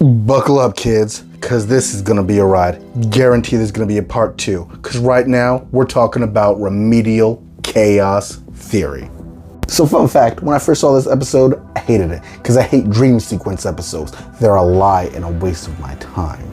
Buckle up, kids, because this is going to be a ride. Guarantee there's going to be a part 2, because right now we're talking about remedial chaos theory. So fun fact, when I first saw this episode, I hated it, because I hate dream sequence episodes. They're a lie and a waste of my time.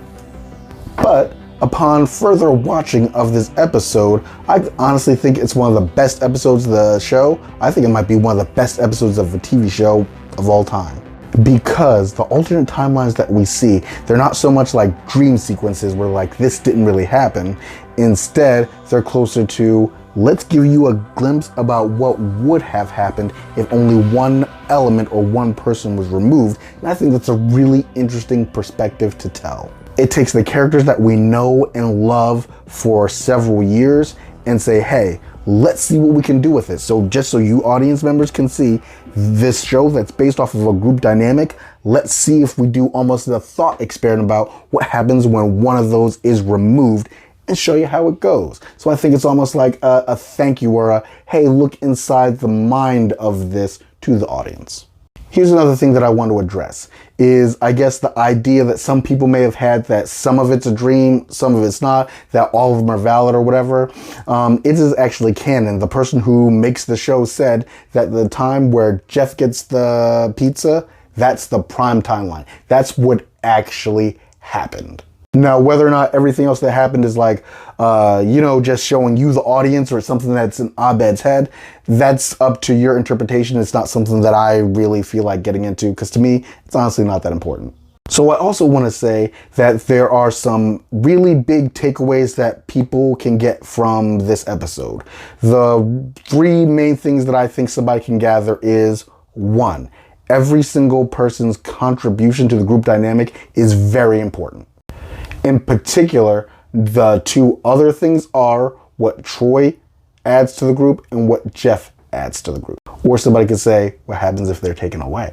But upon further watching of this episode, I honestly think it's one of the best episodes of the show. I think it might be one of the best episodes of a TV show of all time. Because the alternate timelines that we see, they're not so much like dream sequences where like this didn't really happen. Instead, they're closer to, let's give you a glimpse about what would have happened if only one element or one person was removed. And I think that's a really interesting perspective to tell. It takes the characters that we know and love for several years and say, hey, let's see what we can do with it. So just so you audience members can see this show that's based off of a group dynamic, let's see if we do almost a thought experiment about what happens when one of those is removed and show you how it goes. So I think it's almost like a thank you or a, hey, look inside the mind of this to the audience. Here's another thing that I want to address is, I guess, the idea that some people may have had that some of it's a dream, some of it's not, that all of them are valid or whatever. It is actually canon. The person who makes the show said that the time where Jeff gets the pizza, that's the prime timeline. That's what actually happened. Now, whether or not everything else that happened is like, just showing you the audience or something that's in Abed's head, that's up to your interpretation. It's not something that I really feel like getting into, because to me, it's honestly not that important. So I also want to say that there are some really big takeaways that people can get from this episode. The 3 main things that I think somebody can gather is, 1, every single person's contribution to the group dynamic is very important. In particular, the 2 other things are what Troy adds to the group and what Jeff adds to the group. Or somebody could say, what happens if they're taken away?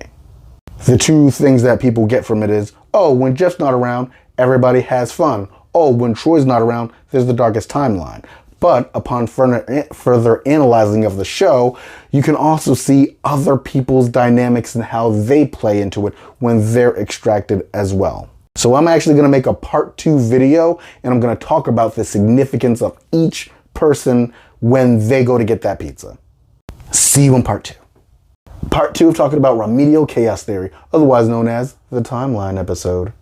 The 2 things that people get from it is, oh, when Jeff's not around, everybody has fun. Oh, when Troy's not around, there's the darkest timeline. But upon further analyzing of the show, you can also see other people's dynamics and how they play into it when they're extracted as well. So I'm actually going to make a part 2 video, and I'm going to talk about the significance of each person when they go to get that pizza. See you in part 2. Part 2 of talking about remedial chaos theory, otherwise known as the timeline episode.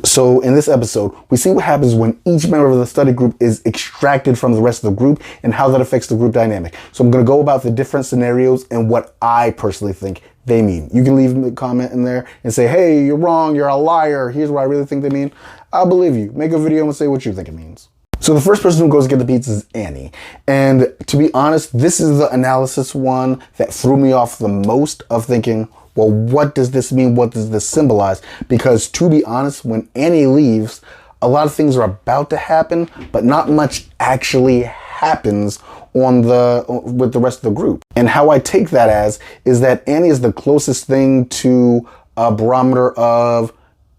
So in this episode, we see what happens when each member of the study group is extracted from the rest of the group and how that affects the group dynamic. So I'm going to go about the different scenarios and what I personally think they mean. You can leave a comment in there and say, hey, you're wrong, you're a liar, here's what I really think they mean. I'll believe you. Make a video and say what you think it means. So the first person who goes to get the pizza is Annie. And to be honest, this is the analysis one that threw me off the most, of thinking, well, what does this mean? What does this symbolize? Because to be honest, when Annie leaves, a lot of things are about to happen, but not much actually happens with the rest of the group. And how I take that as is that Annie is the closest thing to a barometer of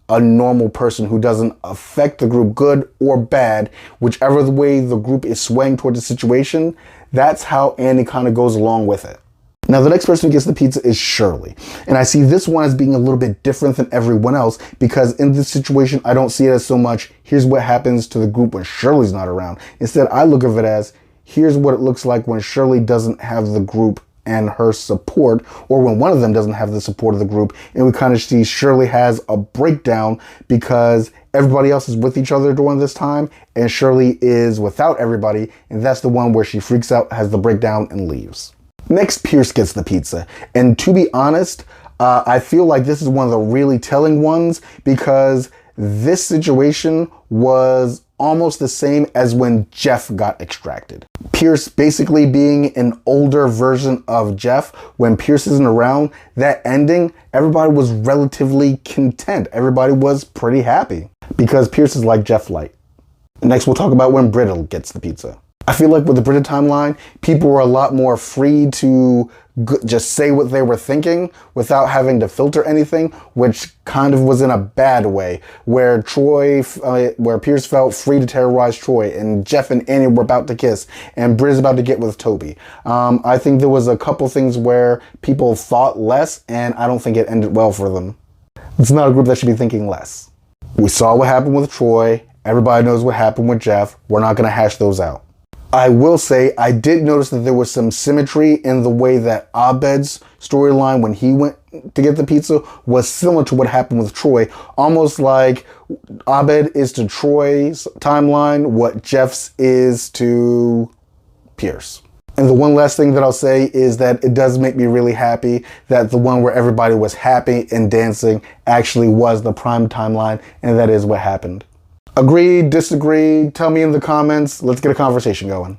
a normal person who doesn't affect the group, good or bad, whichever the way the group is swaying toward the situation. That's how Annie kind of goes along with it. Now, the next person who gets the pizza is Shirley. And I see this one as being a little bit different than everyone else, because in this situation, I don't see it as so much, here's what happens to the group when Shirley's not around. Instead, I look at it as, here's what it looks like when Shirley doesn't have the group and her support, or when one of them doesn't have the support of the group. And we kind of see Shirley has a breakdown because everybody else is with each other during this time, and Shirley is without everybody. And that's the one where she freaks out, has the breakdown, and leaves. Next, Pierce gets the pizza. And to be honest, I feel like this is one of the really telling ones, because this situation was almost the same as when Jeff got extracted. Pierce basically being an older version of Jeff. When Pierce isn't around, that ending, everybody was relatively content. Everybody was pretty happy because Pierce is like Jeff Light. Next, we'll talk about when Britta gets the pizza. I feel like with the Britta timeline, people were a lot more free to just say what they were thinking without having to filter anything, which kind of was in a bad way, where Pierce felt free to terrorize Troy, and Jeff and Annie were about to kiss, and Britta's about to get with Toby. I think there was a couple things where people thought less, and I don't think it ended well for them. It's not a group that should be thinking less. We saw what happened with Troy. Everybody knows what happened with Jeff. We're not going to hash those out. I will say I did notice that there was some symmetry in the way that Abed's storyline when he went to get the pizza was similar to what happened with Troy. Almost like Abed is to Troy's timeline what Jeff's is to Pierce. And the one last thing that I'll say is that it does make me really happy that the one where everybody was happy and dancing actually was the prime timeline, and that is what happened. Agree, disagree, tell me in the comments. Let's get a conversation going.